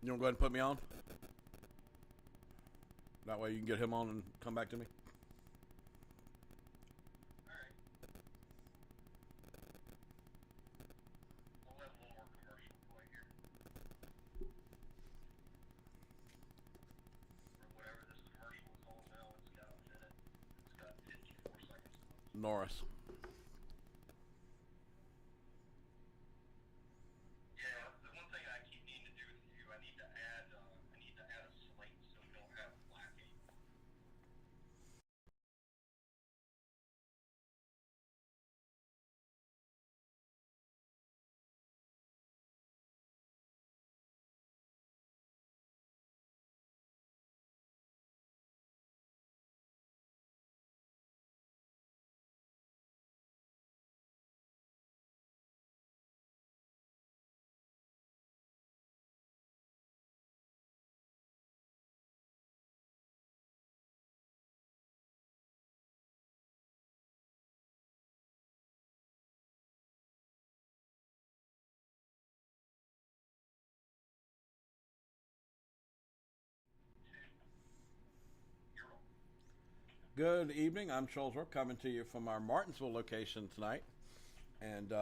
You want to go ahead and put me on? That way you can get him on and come back to me. All right. I'll have a little more commercial play here. Or whatever this commercial is on now. It's got a minute. It's got 54 seconds left. Norris. Yeah, the one thing I keep needing to do with you, I need to add a slate so we don't have black anymore. You're on. Good evening. I'm Charles Roark coming to you from our Martinsville location tonight. And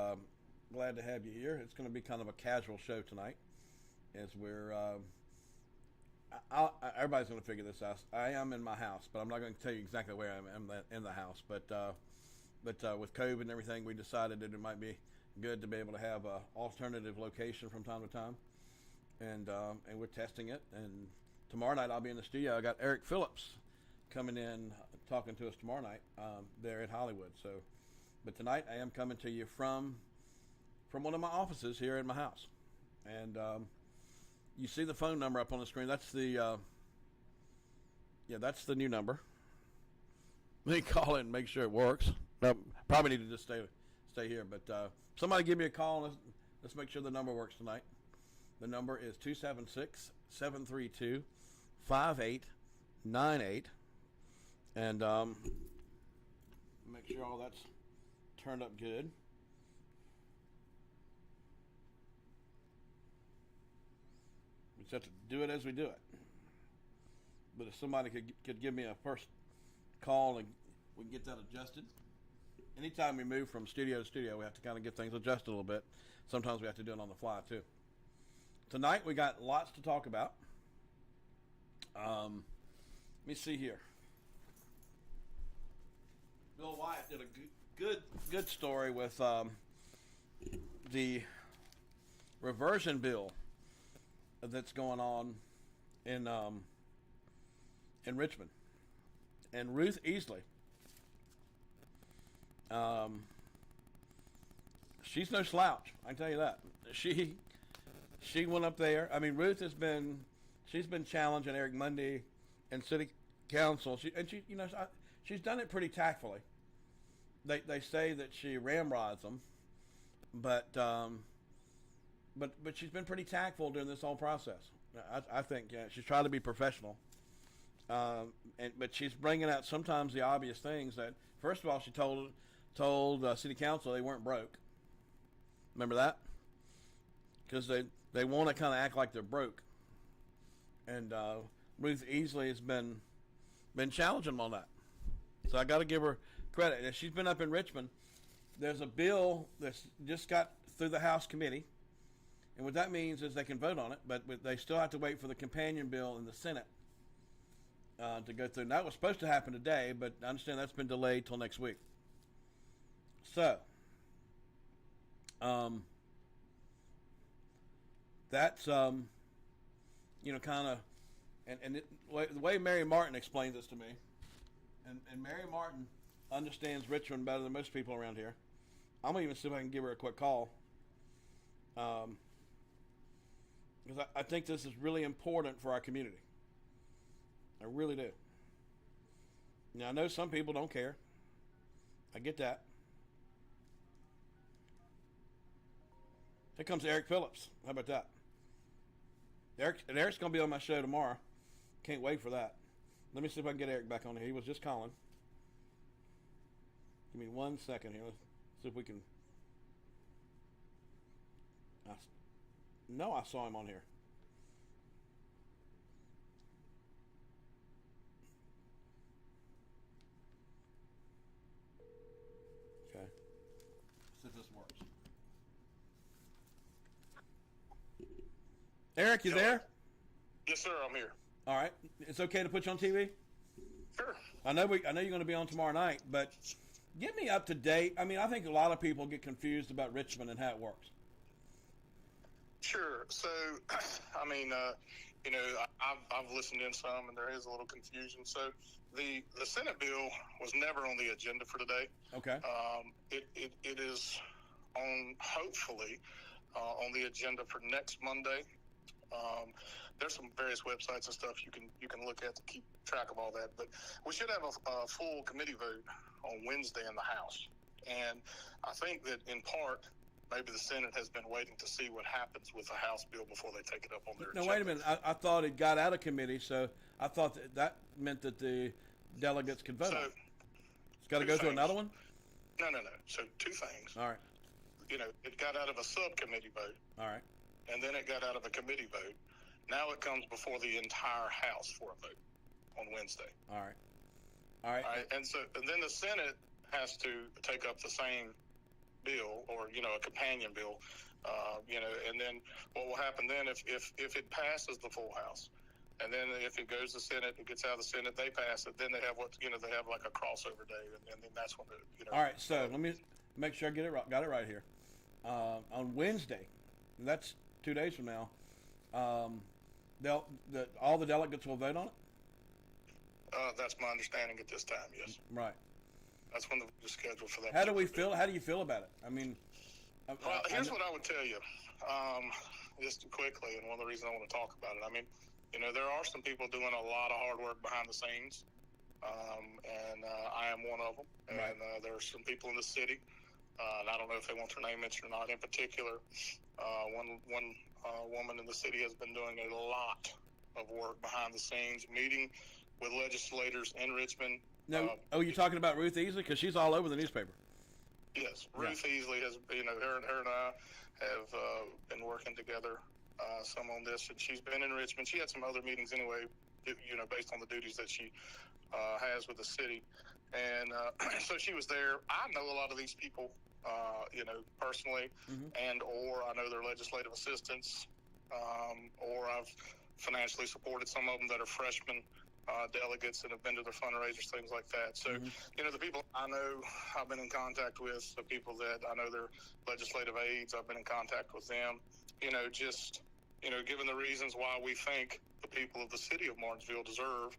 glad to have you here. It's going to be kind of a casual show tonight as we're. Everybody's going to figure this out. I am in my house, but I'm not going to tell you exactly where I am in the house. But with COVID and everything, we decided that it might be good to be able to have an alternative location from time to time. And we're testing it. And tomorrow night I'll be in the studio. I got Eric Phillips coming in talking to us tomorrow night there at Hollywood. So, but tonight I am coming to you from one of my offices here in my house. And you see the phone number up on the screen. That's the that's the new number. Let me call it and make sure it works. No, probably need to just stay here. But somebody give me a call. And let's make sure the number works tonight. The number is 276-732-5898. And make sure all that's turned up good. We just have to do it as we do it. But if somebody could give me a first call and we can get that adjusted. Anytime we move from studio to studio, we have to kind of get things adjusted a little bit. Sometimes we have to do it on the fly too. Tonight we got lots to talk about. Let me see here. Bill Wyatt did a good story with the reversion bill that's going on in Richmond, and Ruth Easley. She's no slouch. I can tell you that. She went up there. I mean, Ruth she's been challenging Eric Mundy and City Council. She's done it pretty tactfully. They say that she ramrods them, but she's been pretty tactful during this whole process. I think she's trying to be professional, but she's bringing out sometimes the obvious things. That first of all, she told City Council they weren't broke. Remember that? Because they want to kind of act like they're broke, and Ruth Easley has been challenging them on that. So I got to give her credit. And she's been up in Richmond. There's a bill that's just got through the House committee, and what that means is they can vote on it, but they still have to wait for the companion bill in the Senate to go through. And that was supposed to happen today, but I understand that's been delayed till next week. So, that's kind of, and the way Mary Martin explains this to me, and Mary Martin understands Richmond better than most people around here. I'm gonna even see if I can give her a quick call, because I think this is really important for our community. I really do. Now I know some people don't care. I get that. Here comes Eric Phillips. How about that? Eric's going to be on my show tomorrow. Can't wait for that. Let me see if I can get Eric back on here. He was just calling. Give me 1 second here. Let's see if we can. No, I saw him on here. Eric, you Hello. there? Yes, sir. I'm here. All right. It's okay to put you on TV? Sure. I know you're going to be on tomorrow night, but get me up to date. I mean, I think a lot of people get confused about Richmond and how it works. Sure. So, I mean, I've listened in some, and there is a little confusion. So, the Senate bill was never on the agenda for today. Okay. It is on, hopefully, on the agenda for next Monday. There's some various websites and stuff you can look at to keep track of all that. But we should have a full committee vote on Wednesday in the House. And I think that in part, maybe the Senate has been waiting to see what happens with the House bill before they take it up on their agenda. No, wait a minute. I thought it got out of committee, so I thought that meant that the delegates could vote on it. It's got to go to another one? No. So two things. All right. It got out of a subcommittee vote. All right. And then it got out of a committee vote. Now it comes before the entire House for a vote on Wednesday. All right. And then the Senate has to take up the same bill, or a companion bill, and then what will happen then if it passes the full House, and then if it goes to Senate, it gets out of the Senate, they pass it, then they have they have like a crossover day, and then that's when All right. So let me make sure I got it right here. On Wednesday, and that's 2 days from now. All the delegates will vote on it? That's my understanding at this time, yes. Right. That's when the schedule for that. How do we feel? How do you feel about it? I mean, well, here's what I would tell you, just quickly, and one of the reasons I want to talk about it. I mean, there are some people doing a lot of hard work behind the scenes, and I am one of them. And right. There are some people in the city, and I don't know if they want their name mentioned or not. In particular, one woman in the city has been doing a lot of work behind the scenes, meeting with legislators in Richmond. No, you're talking about Ruth Easley, because she's all over the newspaper. Yes, Ruth Easley has. Her and I have been working together some on this, and she's been in Richmond. She had some other meetings anyway, based on the duties that she has with the city, and so she was there. I know a lot of these people, personally, and or I know their legislative assistants, or I've financially supported some of them that are freshmen delegates and have been to their fundraisers, things like that. So, the people I know I've been in contact with, the people that I know their legislative aides, I've been in contact with them, given the reasons why we think the people of the city of Martinsville deserve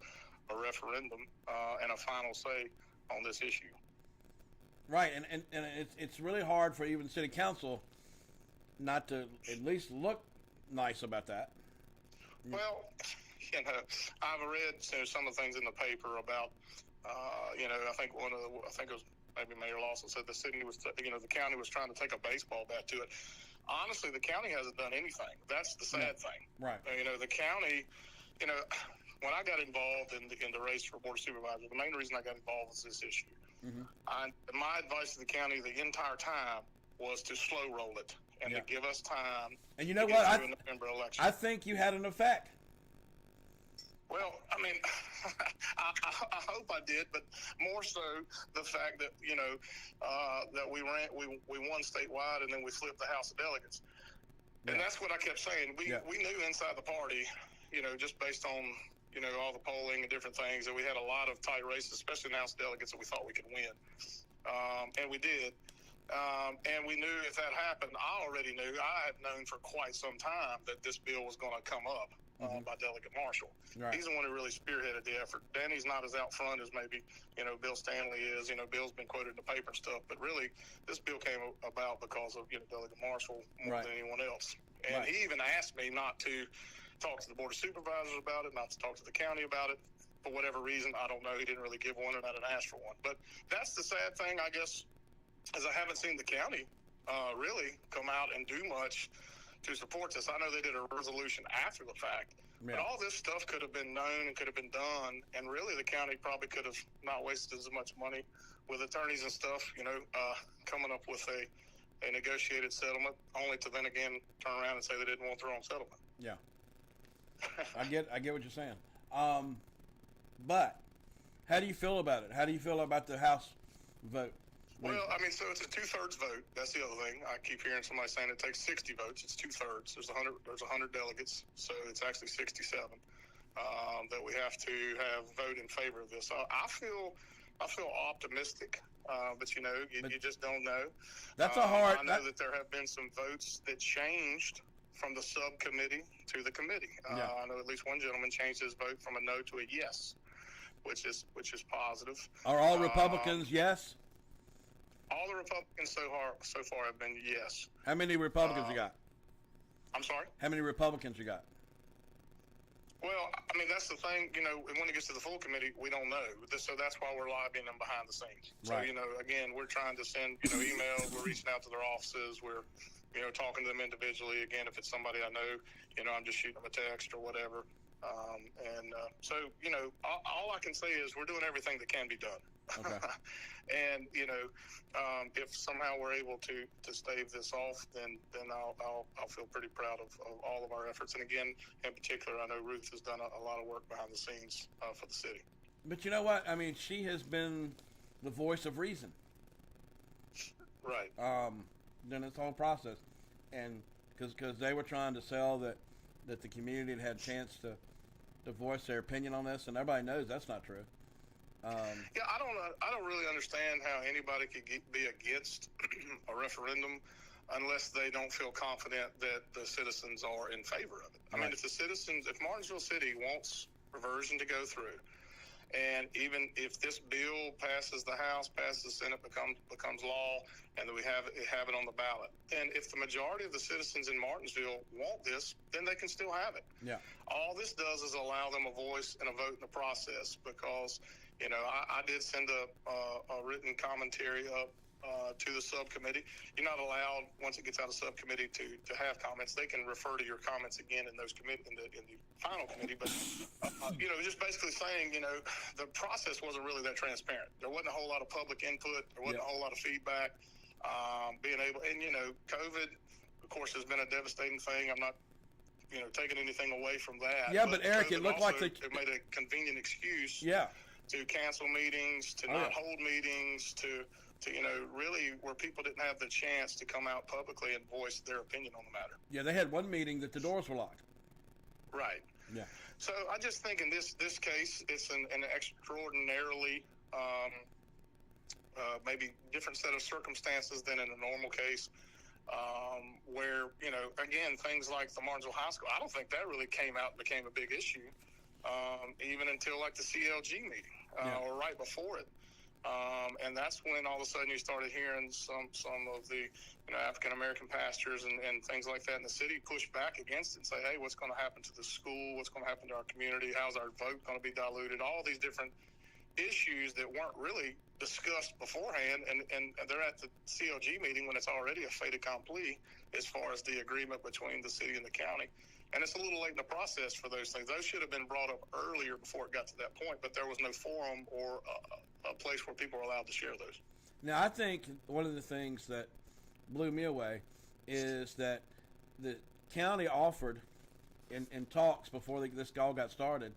a referendum and a final say on this issue. Right, and it's really hard for even city council not to at least look nice about that. Well, I've read some of the things in the paper about, I think it was maybe Mayor Lawson said the city was, the county was trying to take a baseball bat to it. Honestly, the county hasn't done anything. That's the sad thing. Right. The county, when I got involved in the race for Board of Supervisors, the main reason I got involved was this issue. My advice to the county the entire time was to slow roll it and to give us time. And you know what? November election. I think you had an effect. Well, I mean, I hope I did, but more so the fact that that we won statewide and then we flipped the House of Delegates, and that's what I kept saying. We knew inside the party, just based on all the polling and different things, that we had a lot of tight races, especially in the House of Delegates, that we thought we could win, and we did. And we knew if that happened, I already knew. I had known for quite some time that this bill was going to come up by Delegate Marshall. Right. He's the one who really spearheaded the effort. Danny's not as out front as maybe, Bill Stanley is. Bill's been quoted in the paper and stuff. But really, this bill came about because of, Delegate Marshall more than anyone else. And he even asked me not to talk to the Board of Supervisors about it, not to talk to the county about it. For whatever reason, I don't know. He didn't really give one, and I didn't ask for one. But that's the sad thing, I guess, as I haven't seen the county really come out and do much to support this. I know they did a resolution after the fact, but all this stuff could have been known and could have been done, and really the county probably could have not wasted as much money with attorneys and stuff, coming up with a negotiated settlement, only to then again turn around and say they didn't want their own settlement. Yeah. I get what you're saying. But how do you feel about it? How do you feel about the House vote? Well, I mean, so it's a 2/3 vote. That's the other thing. I keep hearing somebody saying it takes 60 votes. It's 2/3. There's 100 delegates, so it's actually 67 that we have to have vote in favor of this. I feel optimistic, but you just don't know. That's a hard. I know that there have been some votes that changed from the subcommittee to the committee. I know at least one gentleman changed his vote from a no to a yes, which is positive. Are all Republicans yes? All the Republicans so far have been yes. How many Republicans you got? I'm sorry? How many Republicans you got? Well, I mean, that's the thing, when it gets to the full committee, we don't know. So that's why we're lobbying them behind the scenes. Right. So, again, we're trying to send, emails, we're reaching out to their offices, we're, talking to them individually. Again, if it's somebody I know, I'm just shooting them a text or whatever. So, all I can say is we're doing everything that can be done. Okay. And if somehow we're able to stave this off, then I'll feel pretty proud of all of our efforts. And again, in particular, I know Ruth has done a lot of work behind the scenes for the city. But you know what? I mean, she has been the voice of reason. Right. During this whole process, and because they were trying to sell that the community had had a chance to voice their opinion on this, and everybody knows that's not true. Yeah, I don't really understand how anybody could be against a referendum unless they don't feel confident that the citizens are in favor of it. I mean, if Martinsville City wants reversion to go through, and even if this bill passes the House, passes the Senate, becomes law, and that we have it on the ballot, then if the majority of the citizens in Martinsville want this, then they can still have it. Yeah. All this does is allow them a voice and a vote in the process, because I did send a written commentary up to the subcommittee. You're not allowed, once it gets out of subcommittee, to have comments. They can refer to your comments again in those in the final committee. But just basically saying, the process wasn't really that transparent. There wasn't a whole lot of public input. There wasn't a whole lot of feedback. COVID, of course, has been a devastating thing. I'm not taking anything away from that. Yeah, but Eric, COVID it looked like they made a convenient excuse. Yeah. To cancel meetings, to not hold meetings, to really where people didn't have the chance to come out publicly and voice their opinion on the matter. Yeah, they had one meeting that the doors were locked. Right. Yeah. So I just think in this case, it's an extraordinarily maybe different set of circumstances than in a normal case, where, again, things like the Martinsville High School, I don't think that really came out and became a big issue. Even until like the CLG meeting or right before it. And that's when all of a sudden you started hearing some of the African American pastors and things like that in the city push back against it and say, hey, what's going to happen to the school? What's going to happen to our community? How's our vote going to be diluted? All these different issues that weren't really discussed beforehand, and they're at the CLG meeting when it's already a fait accompli as far as the agreement between the city and the county. And it's a little late in the process for those things. Those should have been brought up earlier before it got to that point, but there was no forum or a place where people were allowed to share those. Now, I think one of the things that blew me away is that the county offered in talks before this all got started,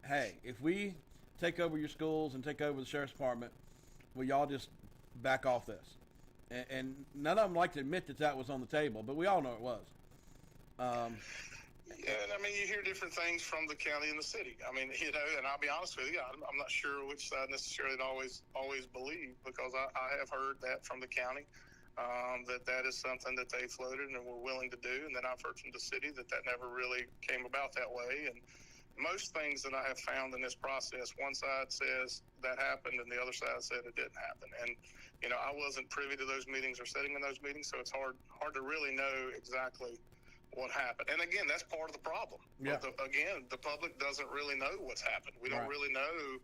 hey, if we take over your schools and take over the sheriff's department, will y'all just back off this? And none of them like to admit that was on the table, but we all know it was. Yeah, and I mean, you hear different things from the county and the city. I mean, and I'll be honest with you, I'm not sure which side necessarily to always believe, because I have heard that from the county, that is something that they floated and were willing to do. And then I've heard from the city that never really came about that way. And most things that I have found in this process, one side says that happened and the other side said it didn't happen. And, I wasn't privy to those meetings or sitting in those meetings, so it's hard to really know exactly what happened. And again, that's part of the problem. Yeah. But again, the public doesn't really know what's happened. We don't really know, who,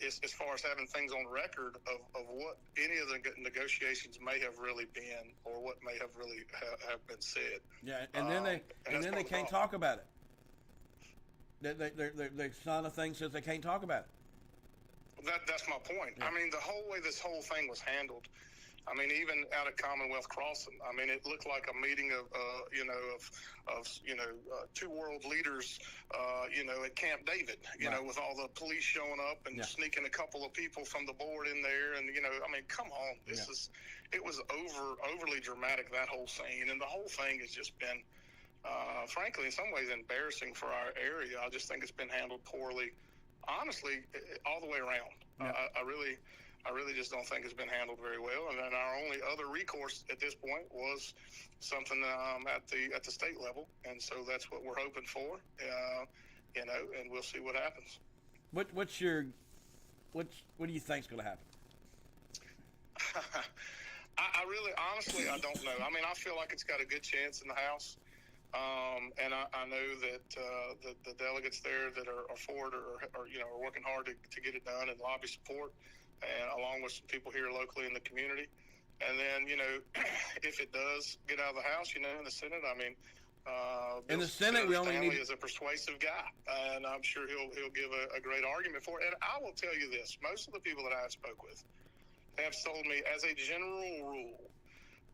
as far as having things on record of what any of the negotiations may have really been, or what may have really have been said. Yeah, and then they can't talk about it. They sign a thing says they can't talk about it. That's my point. Yeah. I mean, the whole way this whole thing was handled, I mean, even out at Commonwealth Crossing, I mean, it looked like a meeting of two world leaders, at Camp David, with all the police showing up and sneaking a couple of people from the board in there. And, I mean, come on, it was overly dramatic, that whole scene. And the whole thing has just been, frankly, in some ways embarrassing for our area. I just think it's been handled poorly, honestly, all the way around. Yeah. I really just don't think it's been handled very well. And then our only other recourse at this point was something at the state level, and so that's what we're hoping for. And we'll see what happens. What do you think's going to happen? I really, honestly, I don't know. I mean, I feel like it's got a good chance in the House. And I know that the delegates there that are for it are working hard to get it done and lobby support, and along with some people here locally in the community. And then, if it does get out of the House, in the Senate, I mean, in the Senate, we only need is a persuasive guy, and I'm sure he'll give a great argument for it. And I will tell you this: most of the people that I've spoke with have told me, as a general rule,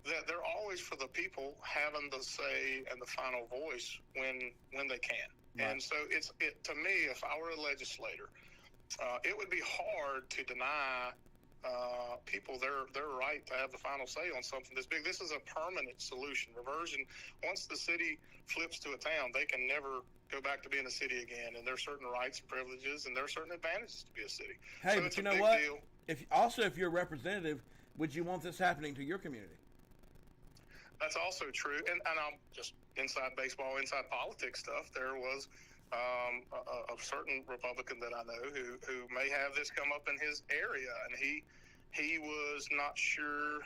that they're always for the people having the say and the final voice when they can. Right. And so to me, if I were a legislator, it would be hard to deny people their right to have the final say on something this big. This is a permanent solution. Reversion, once the city flips to a town, they can never go back to being a city again. And there are certain rights and privileges, and there are certain advantages to be a city. Hey, so but you know what? Deal. If you're a representative, would you want this happening to your community? That's also true. And I'm just inside baseball, inside politics stuff. There was a certain Republican that I know who may have this come up in his area, and he was not sure,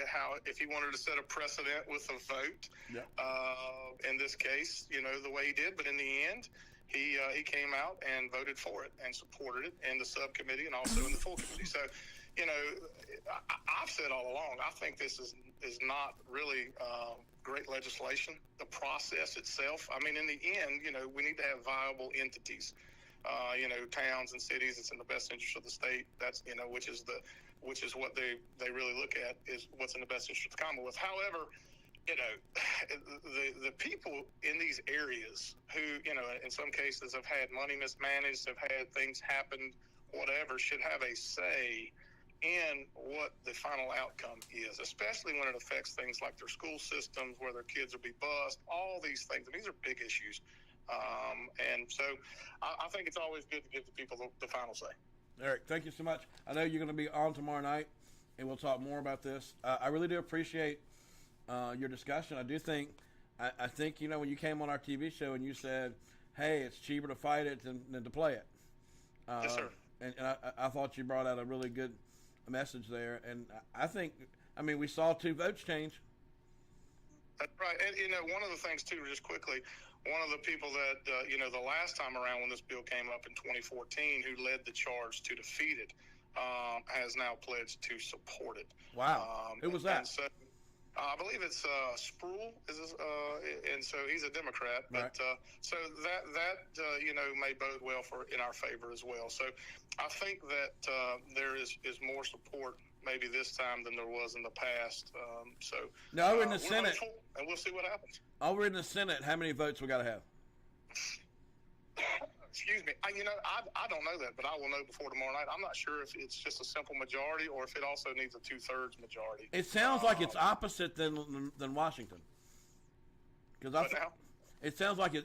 how if he wanted to set a precedent with a vote. Yeah. In this case, the way he did, but in the end, he came out and voted for it and supported it in the subcommittee and also in the full committee. So, I've said all along, I think this is not really great legislation. The process itself, I mean, in the end, we need to have viable entities, towns and cities. It's in the best interest of the state. That's, which is what they really look at, is what's in the best interest of the Commonwealth. However, the people in these areas who, in some cases have had money mismanaged, have had things happen, whatever, should have a say in what the final outcome is, especially when it affects things like their school systems, where their kids will be bused, all these things. And these are big issues. And so I think it's always good to give the people the final say. Eric, thank you so much. I know you're going to be on tomorrow night, and we'll talk more about this. I really do appreciate your discussion. I do think, I think, when you came on our TV show and you said, hey, it's cheaper to fight it than to play it. Yes, sir. And I thought you brought out a really good message there. And I think, we saw 2 votes change. That's right. And, one of the things, too, just quickly, one of the people that, the last time around when this bill came up in 2014, who led the charge to defeat it, has now pledged to support it. Wow. Who was that? And so, I believe it's Spruill, and so he's a Democrat. But right. So that may bode well in our favor as well. So I think that there is more support maybe this time than there was in the past. Now we're in the Senate, and we'll see what happens. Over in the Senate, how many votes we got to have? Excuse me. I don't know that, but I will know before tomorrow night. I'm not sure if it's just a simple majority or if it also needs a 2/3 majority. It sounds like it's opposite than Washington. Because it sounds like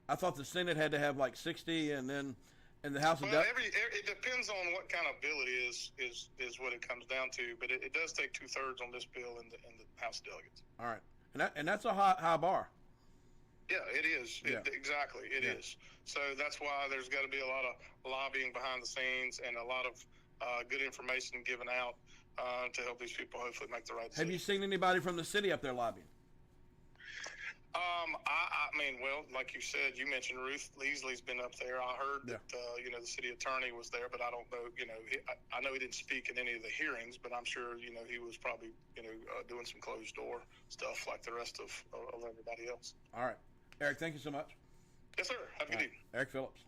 I thought the Senate had to have like 60, and then in the House of it depends on what kind of bill it is what it comes down to. But it does take 2/3 on this bill in the House delegates. All right, and that's a high bar. Yeah, it is. Exactly, it is. So that's why there's got to be a lot of lobbying behind the scenes and a lot of good information given out to help these people hopefully make the right decision. Have you seen anybody from the city up there lobbying? Like you said, you mentioned Ruth Leasley's been up there. I heard that, the city attorney was there, but I don't know, I know he didn't speak in any of the hearings, but I'm sure, he was probably, doing some closed door stuff like the rest of everybody else. All right. Eric, thank you so much. Yes, sir. Have a good evening. Eric Phillips.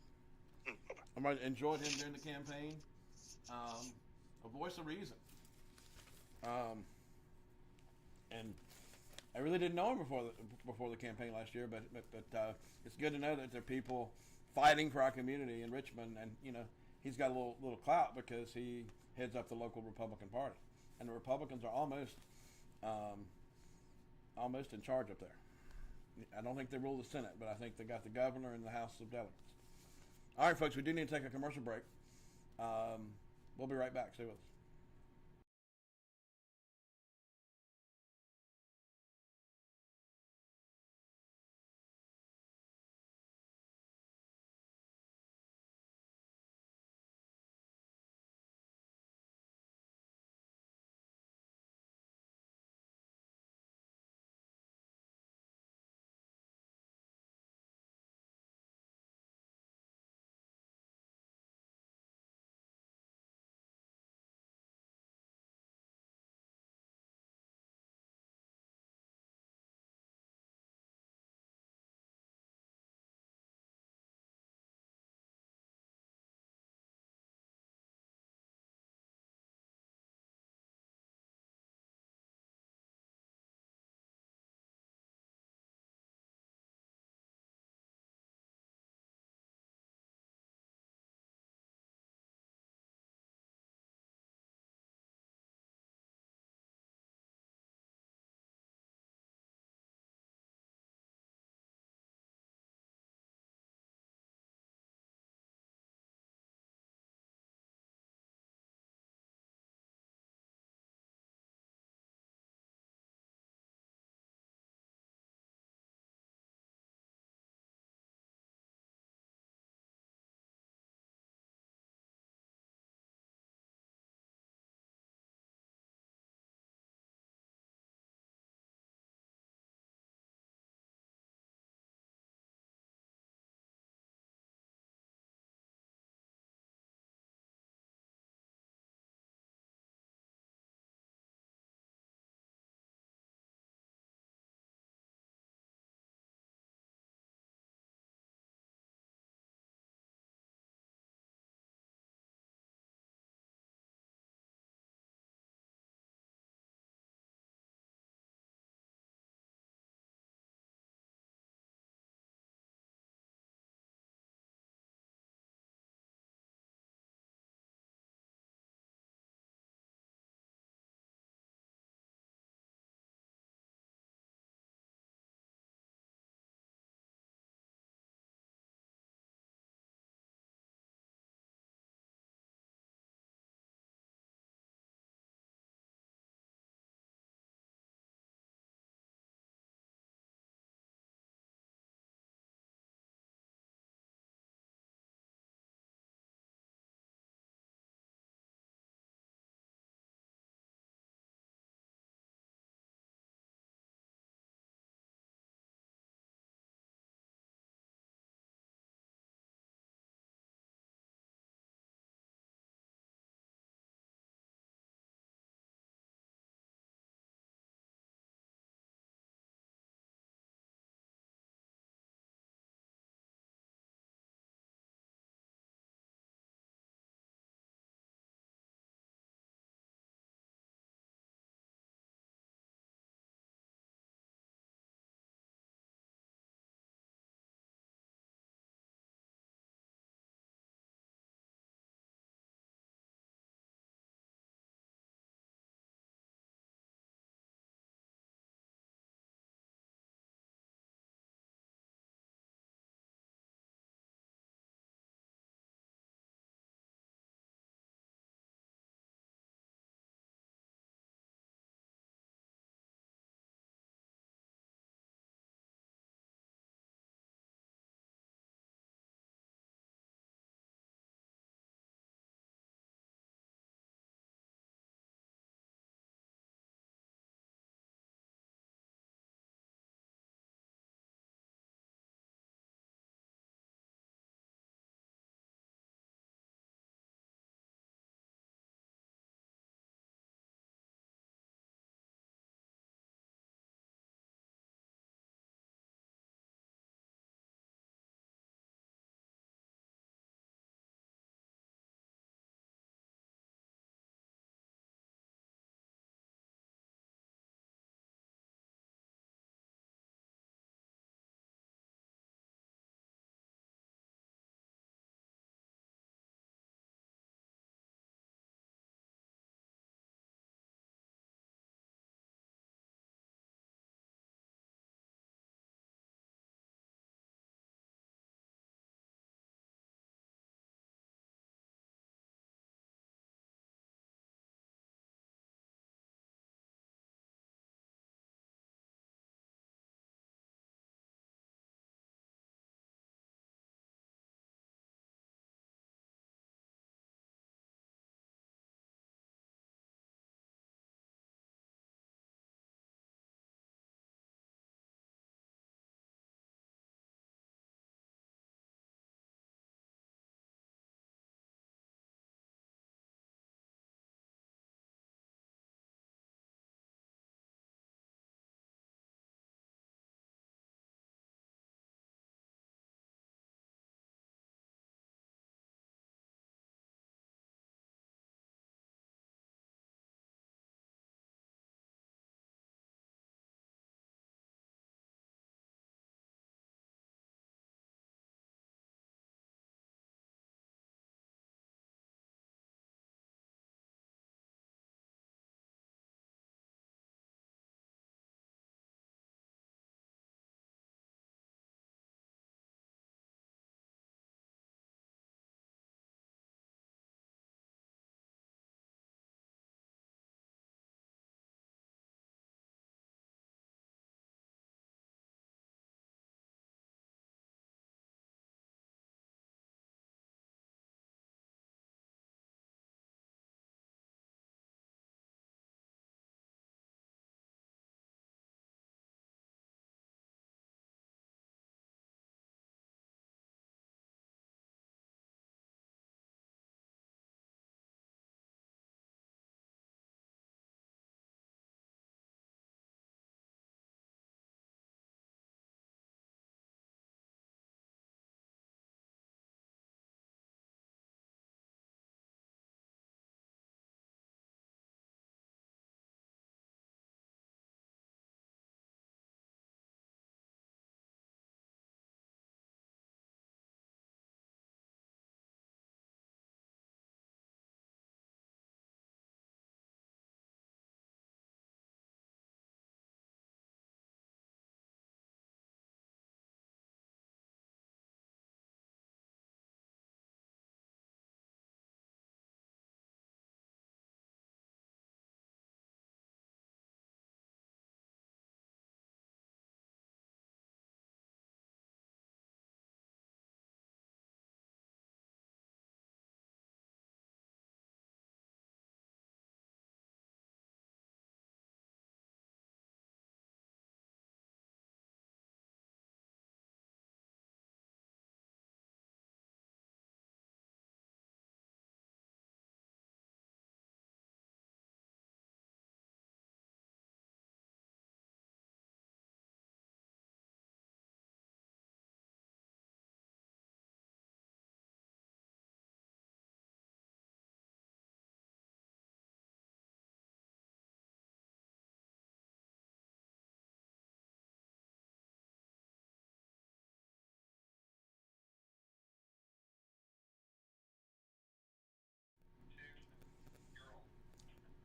Bye-bye. I enjoyed him during the campaign. A voice of reason. And I really didn't know him before the campaign last year, but it's good to know that there are people fighting for our community in Richmond, and he's got a little clout because he heads up the local Republican Party, and the Republicans are almost in charge up there. I don't think they rule the Senate, but I think they got the governor and the House of Delegates. All right, folks, we do need to take a commercial break. We'll be right back. Stay with us.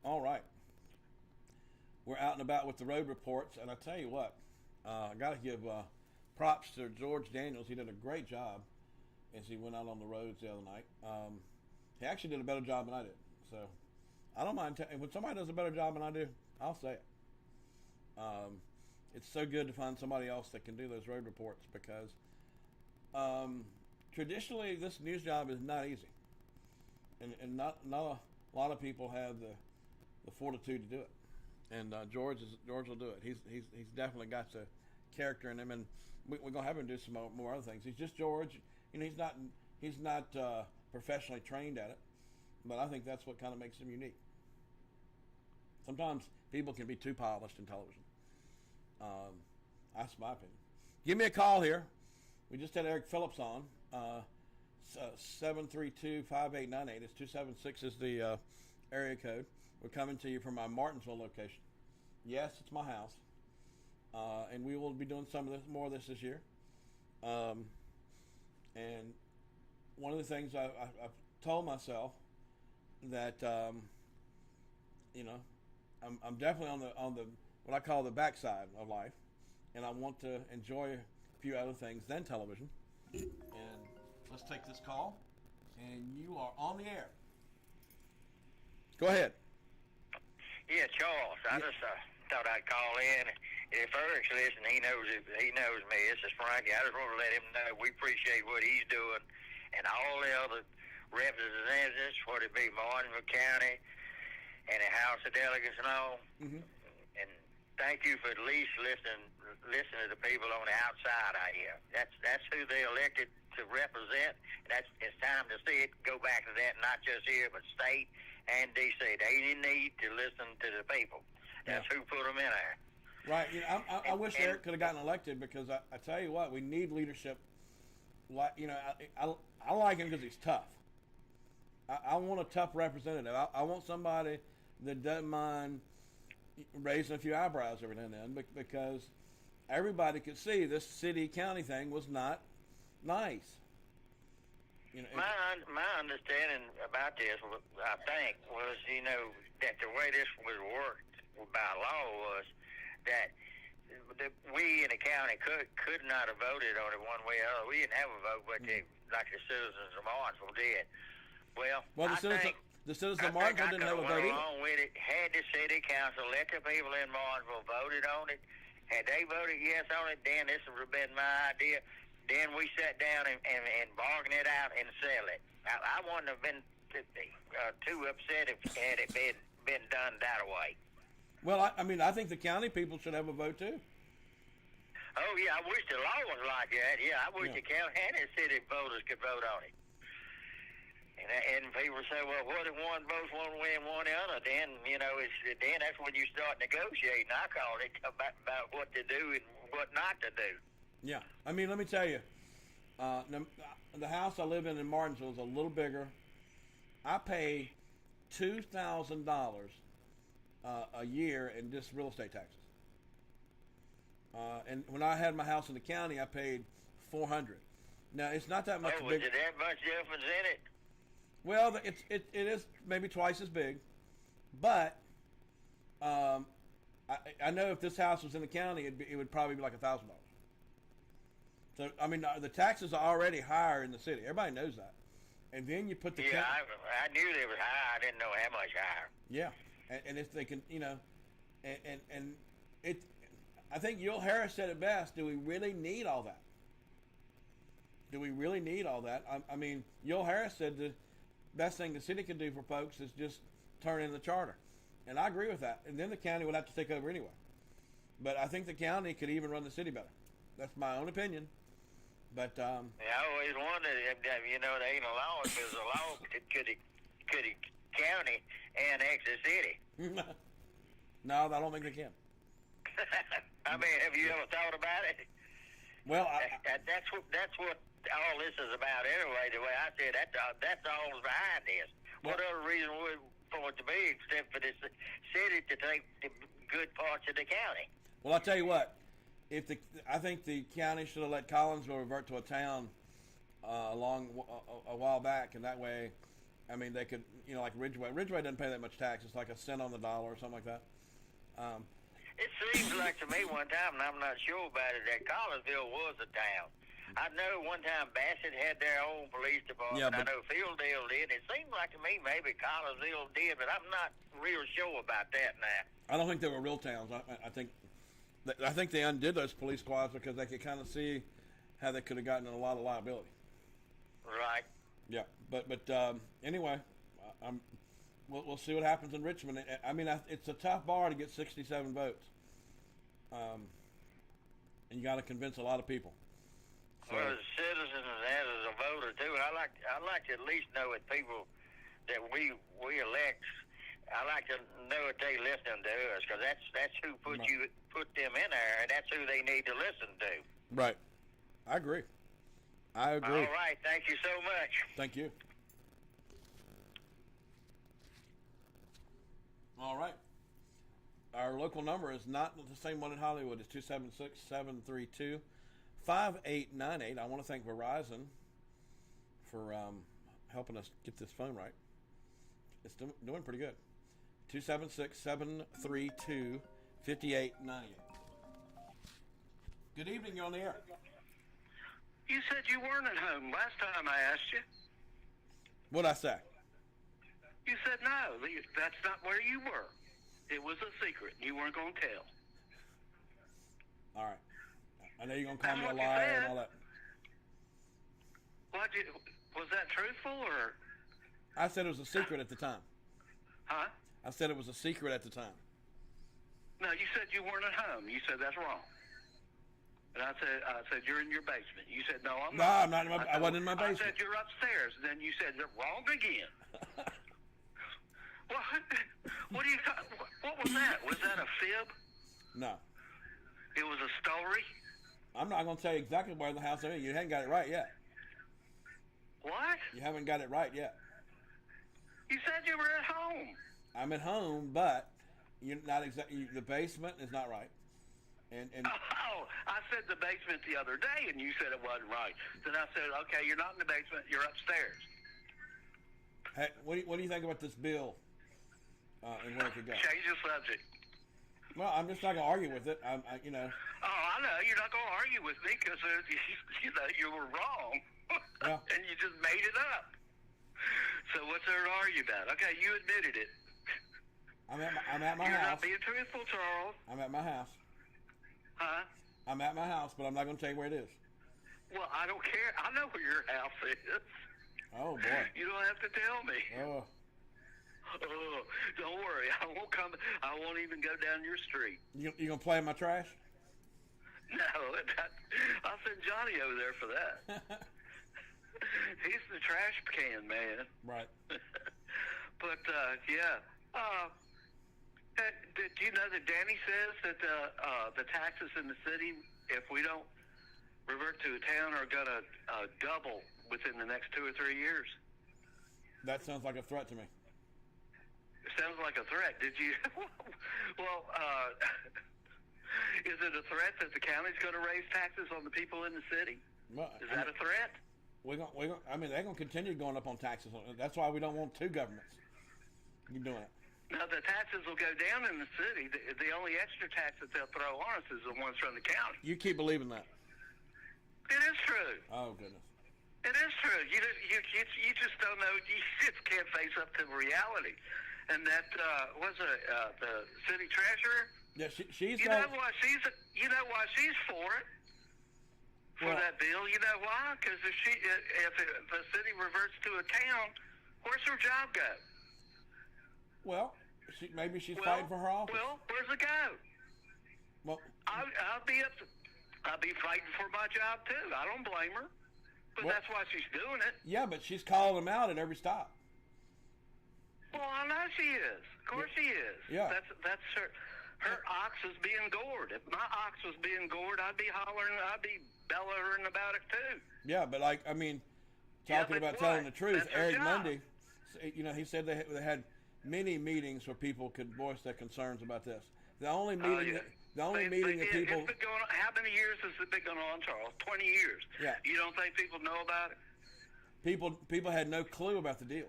All right. We're out and about with the road reports, and I tell you what, I got to give props to George Daniels. He did a great job as he went out on the roads the other night. He actually did a better job than I did. So I don't mind. When somebody does a better job than I do, I'll say it. It's so good to find somebody else that can do those road reports because traditionally this news job is not easy. And not a lot of people have the fortitude to do it. And George will do it. He's definitely got the character in him, and we're gonna have him do some more other things. He's just George. You know, he's not professionally trained at it, but I think that's what kind of makes him unique. Sometimes people can be too polished in television. That's my opinion. Give me a call here. We just had Eric Phillips on. 732-5898. It's 276 is the area code. We're coming to you from my Martinsville location. Yes, it's my house, and we will be doing more of this year. And one of the things I've told myself that I'm definitely on the what I call the backside of life, and I want to enjoy a few other things than television. And let's take this call, and you are on the air. Go ahead. Yeah, Charles. I just thought I'd call in. If Eric's listening, he knows me. This is Frankie. I just want to let him know we appreciate what he's doing, and all the other representatives, whether it be Martinsville County and the House of Delegates and all. Mm-hmm. And thank you for at least listening to the people on the outside out here. That's who they elected to represent. It's time to see it go back to that, not just here, but state and D.C. They need to listen to the people. That's who put them in there. Right. You know, I wish Eric could have gotten elected because I tell you what, we need leadership. Like I like him because he's tough. I want a tough representative. I want somebody that doesn't mind raising a few eyebrows every now and then because everybody could see this city-county thing was not nice. You know, my understanding about this, I think, was that the way this was worked by law was that we in the county could not have voted on it one way or other. We didn't have a vote, but like the citizens of Martinsville did. Well the citizens of Martinsville didn't have a vote either. Along with it, had the city council let the people in Martinsville voted on it. Had they voted yes on it, then this would have been my idea. Then we sat down and bargained it out and sell it. I wouldn't have been too upset if had it been done that way. Well, I think the county people should have a vote too. Oh yeah, I wish the law was like that. Yeah, I wish the county and the city voters could vote on it. And people say, well, what if one votes one way and one the other? Then then that's when you start negotiating. I call it about what to do and what not to do. Yeah, let me tell you, the house I live in Martinsville is a little bigger. I pay $2,000 a year in just real estate taxes. And when I had my house in the county, I paid $400. Now it's not that much. Oh, was there that much difference in it? Well, it is maybe twice as big, but I know if this house was in the county, it would probably be like $1,000. So the taxes are already higher in the city. Everybody knows that. And then you put the I knew they was high. I didn't know how much higher. Yeah, and if they can, and it. I think Yul Harris said it best. Do we really need all that? Do we really need all that? Yul Harris said the best thing the city can do for folks is just turn in the charter, and I agree with that. And then the county would have to take over anyway. But I think the county could even run the city better. That's my own opinion. But I always wondered if there ain't a law. If there's a law, could the county annex the city? No, I don't think they can. Have you ever thought about it? Well, that's what all this is about anyway. The way I see it, that's all behind this. What other reason would for it to be except for this city to take the good parts of the county? Well, I'll tell you what. I think the county should have let Collinsville revert to a town a while back, and that way I mean, they could, like Ridgeway. Ridgeway doesn't pay that much tax. It's like a cent on the dollar or something like that. It seems like to me one time, and I'm not sure about it, that Collinsville was a town. I know one time Bassett had their own police department. Yeah, but I know Fieldale did. It seems like to me maybe Collinsville did, but I'm not real sure about that now. I don't think they were real towns. I think they undid those police squads because they could kind of see how they could have gotten in a lot of liability. Right. Yeah, but anyway, we'll see what happens in Richmond. I mean, it's a tough bar to get 67 votes, and you got to convince a lot of people. So, Well, as a citizen and as a voter too, I like to at least know that people that we elect. I like to know that they listen to us, because that's who put them in there, and that's who they need to listen to. right, I agree. All right, thank you so much. Thank you. All right. Our local number is not the same one in Hollywood. It's 276-732-5898. I want to thank Verizon for helping us get this phone right. It's doing pretty good. 276-732-5898. Good evening. You're on the air. You said you weren't at home last time I asked you. What'd I say? You said no, that's not where you were. It was a secret. You weren't going to tell. All right. I know you're going to call That's me a what you liar said. and all that. Was that truthful or? I said it was a secret at the time. Huh? I said it was a secret at the time. No, you said you weren't at home. You said that's wrong. And I said you're in your basement. You said no, I'm No, not. I'm not. I wasn't in my basement. I said you're upstairs. And then you said you're wrong again. What do you? What was that? Was that a fib? No. It was a story. I'm not going to tell you exactly where the house is. You haven't got it right yet. What? You haven't got it right yet. You said you were at home. I'm at home, but you're not exactly. The basement is not right. And Oh, I said the basement the other day, and you said it wasn't right. Then I said, okay, you're not in the basement. You're upstairs. hey, what do you think about this bill and where it could go? Change the subject. Well, I'm just not going to argue with it. Oh, I know. You're not going to argue with me because you were wrong. Yeah. And you just made it up. So what's there to argue about? Okay, you admitted it. I'm at my You're house. not being truthful, Charles. I'm at my house. Huh? I'm at my house, but I'm not going to tell you where it is. Well, I don't care. I know where your house is. Oh, boy. You don't have to tell me. Oh, Oh, don't worry. I won't come. I won't even go down your street. you going to play in my trash? No, I'll send Johnny over there for that. He's the trash can man. Right. But yeah. Do you know that Danny says that the taxes in the city, if we don't revert to a town, are going to double within the next 2 or 3 years? That sounds like a threat to me. It sounds like a threat. Did you? Well, is it a threat that the county's going to raise taxes on the people in the city? Well, Is that a threat? they're going to continue going up on taxes. That's why we don't want two governments. You're doing it. Now, the taxes will go down in the city. The only extra tax that they'll throw on us is the ones from the county. You keep believing that. It is true. Oh, goodness. It is true. You just don't know. You just can't face up to reality. And that the city treasurer. Yeah, she's You know why she's for it. For Well- that bill, you know why? Because if the city reverts to a town, where's her job go? Well, maybe she's fighting for her office. Well, where's it go? Well, I'll be fighting for my job too. I don't blame her, but Well- that's why she's doing it. yeah, but she's calling them out at every stop. Well, I know she is. Of course she is. Yeah. That's her. Her ox is being gored. If my ox was being gored, I'd be hollering. I'd be bellowing about it too. Yeah, but talking but about what? telling the truth, That's her Eric job. Mundy, he said they had many meetings where people could voice their concerns about this. The only meeting, meeting that people. It's been going on, how many years has it been going on, Charles? 20 years. Yeah. You don't think people know about it? People had no clue about the deal.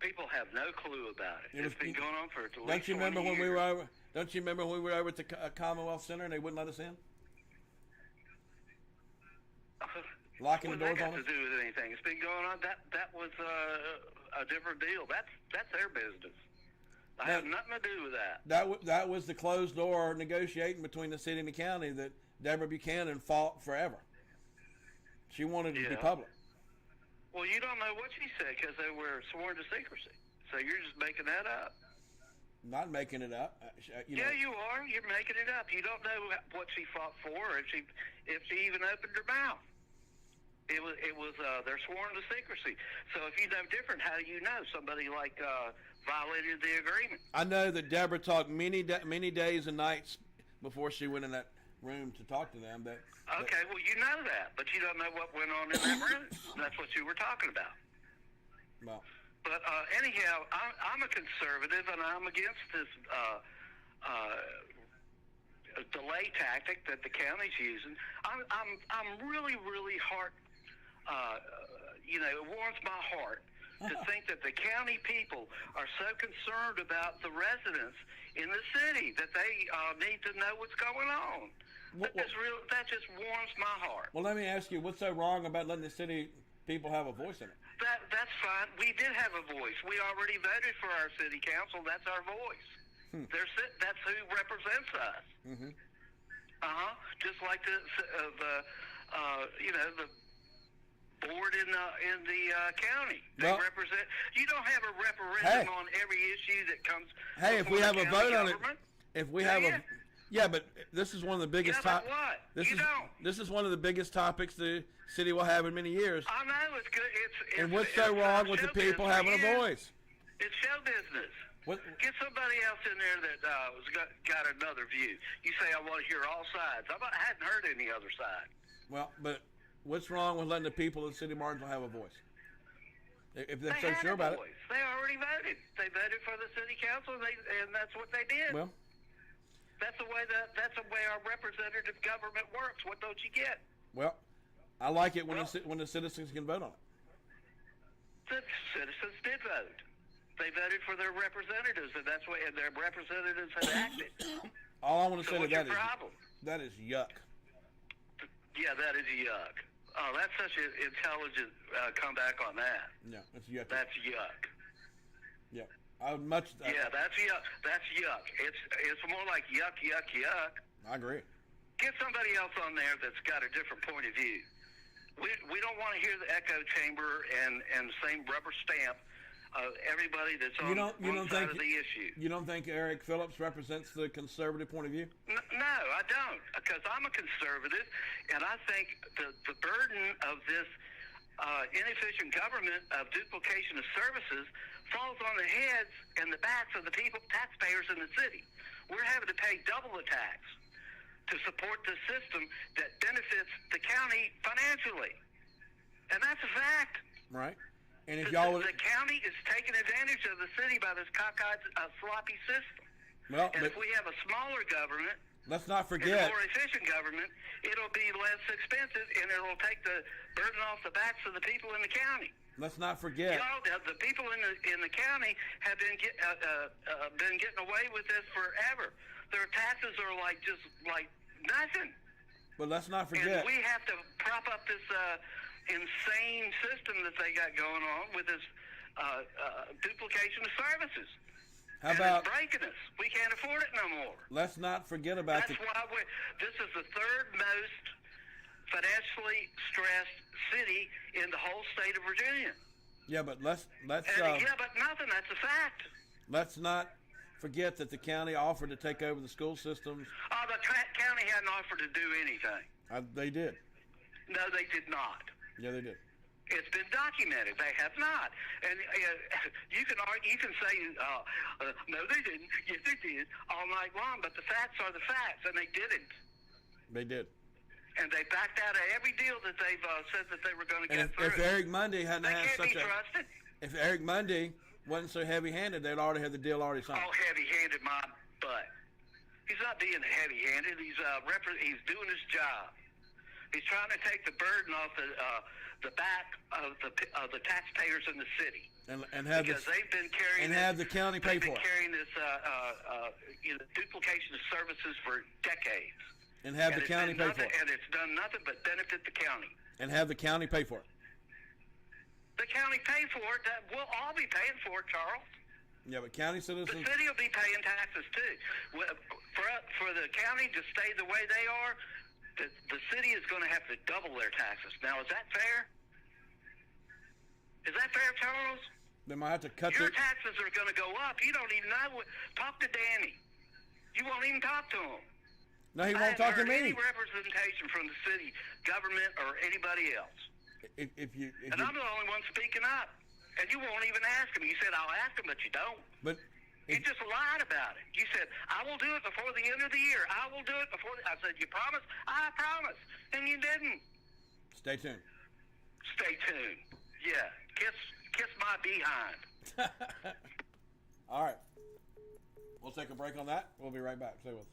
People have no clue about it. It's been going on for at least Don't you remember 20 when years. we were over? Don't you remember when we were over at the Commonwealth Center and they wouldn't let us in, locking the doors What on that us? got to do with anything? It's been going on. That was a different deal. That's their business. I have nothing to do with that. That was the closed door negotiating between the city and the county that Deborah Buchanan fought forever. She wanted it to be Yeah. public. Well, you don't know what she said because they were sworn to secrecy. So you're just making that up. Not making it up. You know, Yeah, you are. You're making it up. You don't know what she fought for, or if she even opened her mouth. It was they're sworn to secrecy. So if you know different, how do you know somebody like violated the agreement? I know that Deborah talked many days and nights before she went in that room to talk to them. Okay, well you know that, but you don't know what went on in that room. That's what you were talking about. Well, But anyhow, I'm a conservative, and I'm against this delay tactic that the county's using. I'm really heart. It warms my heart to think that the county people are so concerned about the residents in the city that they need to know what's going on. That just warms my heart. well, let me ask you, what's so wrong about letting the city people have a voice in it? That's fine. We did have a voice. We already voted for our city council. That's our voice. That's who represents us. Mm-hmm. Just like the board in the county. They Well, represent. You don't have a referendum Hey. on every issue that comes. Hey, if we before have the a county vote on it, government. if we Do have you? a, yeah, but this is one of the biggest Yeah, but what? This You is don't. this is one of the biggest topics the city will have in many years. I know it's good. It's And what's so wrong with the show people business. having a Yeah. voice? It's show business. What? Get somebody else in there that got another view. You say I want to hear all sides. I hadn't heard any other side. Well, but what's wrong with letting the people of the city of Martinsville have a voice? If they're They so had sure a about voice. They already voted. They voted for the city council, and that's what they did. it. Well, That's the way our representative government works. What don't you get? I like it when Well- when the citizens can vote on it. The citizens did vote. They voted for their representatives, and that's what. And their representatives have acted. All I want to So say to what's your that is problem? that is yuck. Yeah, that is yuck. Oh, that's such an intelligent comeback on that. Yeah, it's yuck. That's yuck. Yeah, I would much. Yeah, that's yuck. That's yuck. It's more like yuck. I agree. Get somebody else on there that's got a different point of view. We don't want to hear the echo chamber and the same rubber stamp of everybody that's on one side of the issue. You don't think Eric Phillips represents the conservative point of view? No, I don't, because I'm a conservative, and I think the burden of this inefficient government of duplication of services falls on the heads and the backs of the people, taxpayers in the city. We're having to pay double the tax to support the system that benefits the county financially, and that's a fact. Right. And if y'all would, The county is taking advantage of the city by this cockeyed, sloppy system. well, And but if we have a smaller government, let's not and a forget. more efficient government, it'll be less expensive, and it'll take the burden off the backs of the people in the county. Let's not forget. Y'all, the people in the county have been getting away with this forever. Their taxes are just like nothing. But let's not And forget. we have to prop up this insane system that they got going on with this duplication of services. How And about it's breaking us? We can't afford it no more. let's not forget about That's why this is the third most financially stressed city in the whole state of Virginia. yeah, but let's Yeah, but nothing. That's a fact. let's not forget that the county offered to take over the school systems. The county hadn't offered to do anything. They did. No, they did not. Yeah, they did. It's been documented. They have not. And you can argue, you can say, no, they didn't. Yes, they did, all night long. But the facts are the facts, and they didn't. They did. And they backed out of every deal that they've said that they were going to And get through. if Eric Mundy hadn't They had can't be such a, trusted. if Eric Mundy wasn't so heavy-handed, they'd already had the deal already signed. All heavy-handed, my butt. He's not being heavy-handed. He's doing his job. He's trying to take the burden off the back of the taxpayers in the city. And have because they've been carrying the county pay for it. Carrying this duplication of services for decades. And have the county pay for it. And it's done nothing but benefit the county. And have the county pay for it. The county pay for it. We'll all be paying for it, Charles. Yeah, but county citizens. The city will be paying taxes too. For the county to stay the way they are, the city is going to have to double their taxes. Now, is that fair? Is that fair, Charles? They might have to cut your taxes are going to go up. You don't even know. Talk to Danny. You won't even talk to him. No, he won't talk to me. Any representation from the city, government, or anybody else. And I'm the only one speaking up. And you won't even ask him. You said, I'll ask him, but you don't. But you just lied about it. You said, I will do it before the end of the year. I will do it before. I said, you promise? I promise. And you didn't. Stay tuned. Stay tuned. Yeah. Kiss my behind. All right. We'll take a break on that. We'll be right back. Stay with us.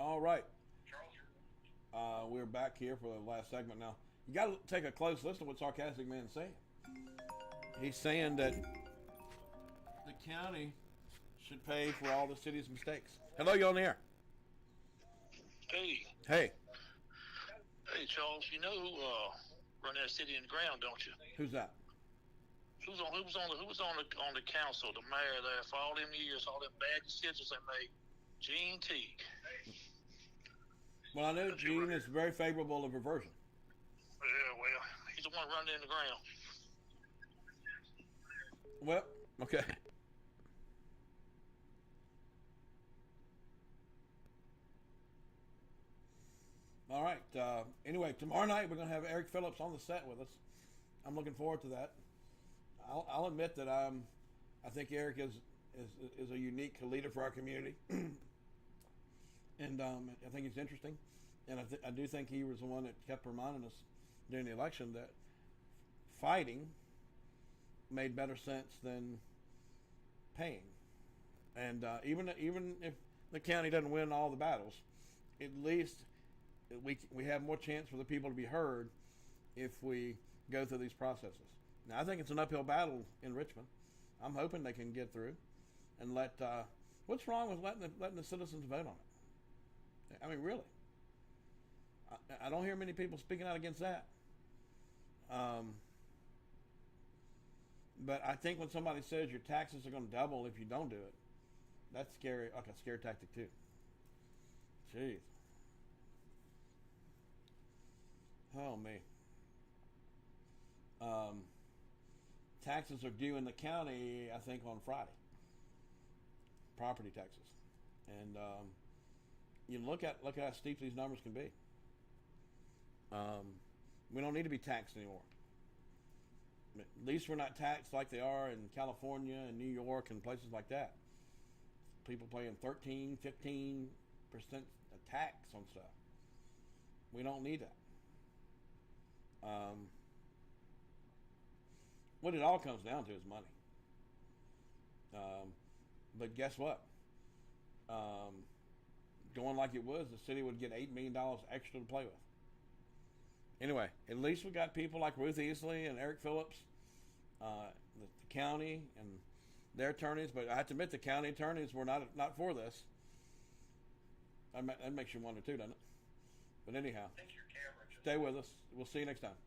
All right. Charles, We're back here for the last segment now. You got to take a close listen to what Sarcastic Man's saying. He's saying that the county should pay for all the city's mistakes. Hello, you on the air? Hey, Hey, Charles. You know who run that city in the ground, don't you? who's that? Who was on the council, the mayor there for all them years, all them bad decisions they made? Gene Teague. Well, I know Gene is very favorable of reversion. Yeah, well, he's the one running in the ground. Well, okay. All right. Anyway, tomorrow night we're going to have Eric Phillips on the set with us. I'm looking forward to that. I'll admit that I think Eric is a unique leader for our community, and I think he's interesting, and I do think he was the one that kept reminding us during the election that fighting made better sense than paying, and even if the county doesn't win all the battles, at least we have more chance for the people to be heard if we go through these processes. Now, I think it's an uphill battle in Richmond. I'm hoping they can get through and let. What's wrong with letting the citizens vote on it? I mean, really. I don't hear many people speaking out against that. But I think when somebody says your taxes are going to double if you don't do it, that's scary. Like a scare tactic too. Jeez. Oh me. Taxes are due in the county, I think, on Friday. Property taxes, and you look at how steep these numbers can be. We don't need to be taxed anymore. At least we're not taxed like they are in California and New York and places like that. People paying 13, 15% tax on stuff. We don't need that. What it all comes down to is money. But guess what? Going like it was, the city would get $8 million extra to play with. Anyway, at least we got people like Ruth Easley and Eric Phillips, the county and their attorneys. But I have to admit, the county attorneys were not for this. That makes you wonder too, doesn't it? But anyhow, I think your camera just stay with us. We'll see you next time.